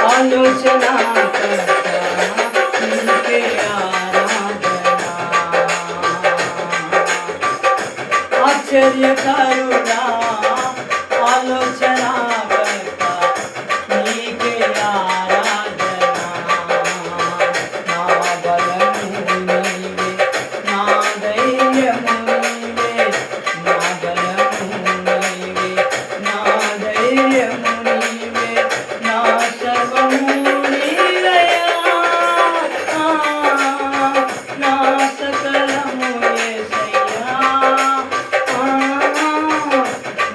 ఆలోచన నీకే ఆరాధనా ఆశ్చర్యకరుడా ఆలోచన నీకే ఆరాధనా నా బలము నీవే నా ధైర్యము నీవే నా బలము నీవే నా ధైర్యము నీవే నా సర్వము నీవయ్యా నా సకలము యేసయ్యా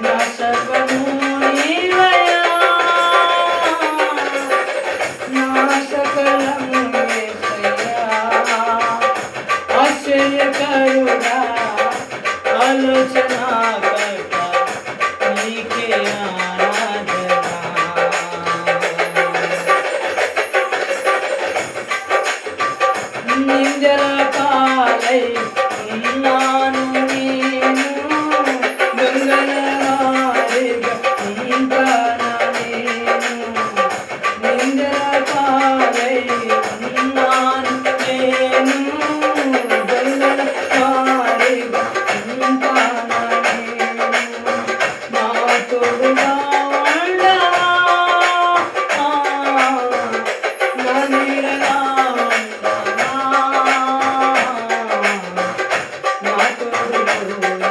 నా సర్వము నీవయ్యా నా సకలము యేసయ్యా ఆశ్చర్యకరుడా ఆలోచనాకర్త నీకే ఆరాధనా నిందల పాలై ఉన్నాను నేను దొంగల వారిగా ఉంటానా నేను నిందల పాలై ఉన్నాను నేను దొంగల వారిగా ఉంటానా నేను నా తోడుగా ఉండవా నా నీడగా ఉండవా నా తోడుగా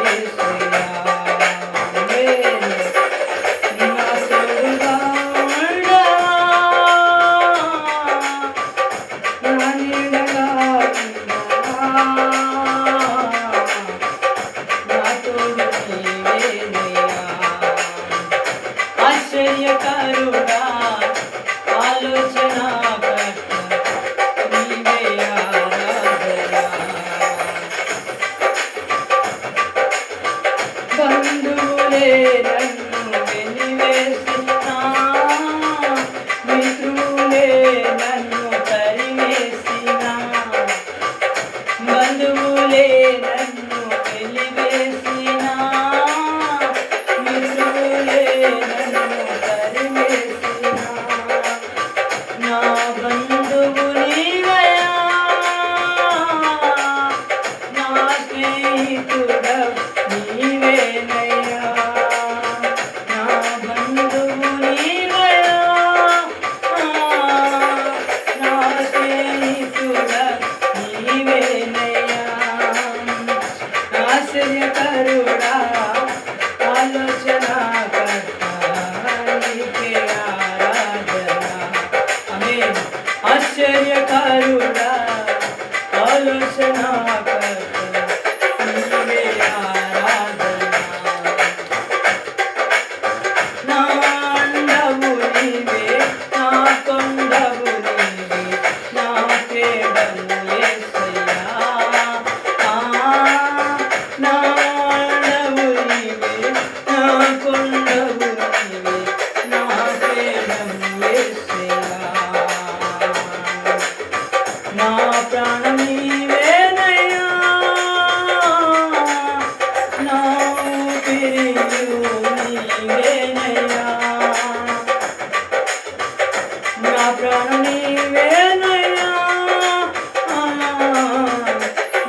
యేసయ్యా నా తోడుగా ఉండవా నా నీడగా ఉండవా నా తోడు నీవేనయ్యా ఆశ్చర్యకరుడా ఆలోచనాకర్త నీవే ఆరాధనా బంధువులే నన్ను వెలివేసినా మిత్రులే నన్ను తరివేసినా బంధువులే నన్ను వెలివేసినా మిత్రులే నన్ను తరివేసినా నా బంధువు నీవయ్యా నా స్నేహితుడవు నీవేనయ్యా నా బంధువు నీవయ్యా నా స్నేహితుడవు నీవేనయ్యా ఆశ్చర్యకరుడా ఆలోచనాకర్త నీకే ఆరాధనా ఆమేన్ ఆశ్చర్యకరుడా ఆలోచనాకర్త నీవే ఆరాధనా నా అండవు నీవే నా కొండవు నీవే నా కేడము యేసయ్యా నా అండవు నీవే నా కొండవు నీవే నా కేడము యేసయ్యా నా ప్రాణం నీవేనయ్యా నా ఊపిరియు నీవేనయ్యా నా ప్రాణం నీవేనయ్యా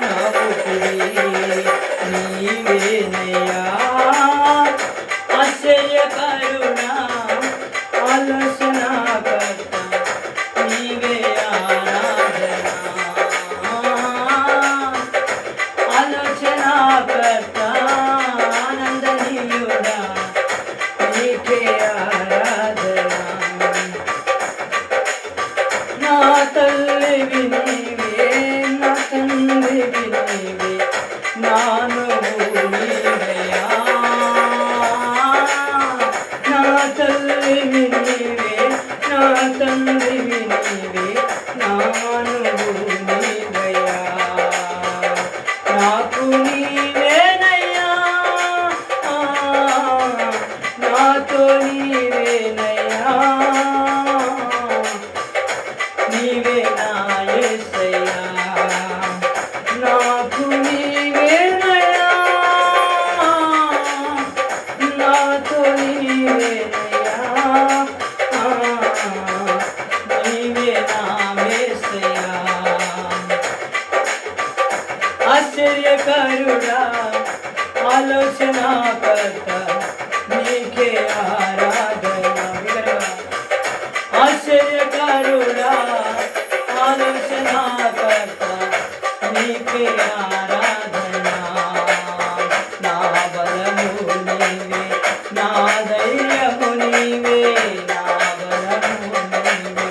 నా ఊపిరి నీవేనయ్యా ఆశ్చర్యకరుడా ఆలోచనాకర్త నీవే ఆరాధనా ఆలోచనాకర్త ఆనందనీయుడా నీకే ఆరాధనా కర్త నీకే ఆరాధన ఆశ్చర్యకరుడా ఆలోచనాకర్త నీకే ఆరాధన నా బలము నీవే నా ధైర్యము నీవే నా బలము నీవే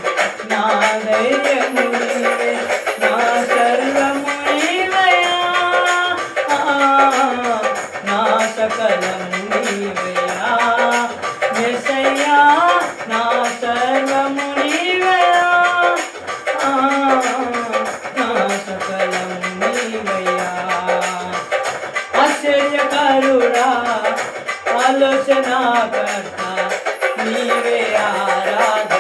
నా ధైర్యము నీవే నా సర్వము నీవయ్యా నా సకలము నీవయ్యా యేసయ్యా నా సర్వము నీవయ్యా నా సకలము నీవయ్యా ఆశ్చర్యకరుడా ఆలోచనాకర్త నీవే ఆరాధన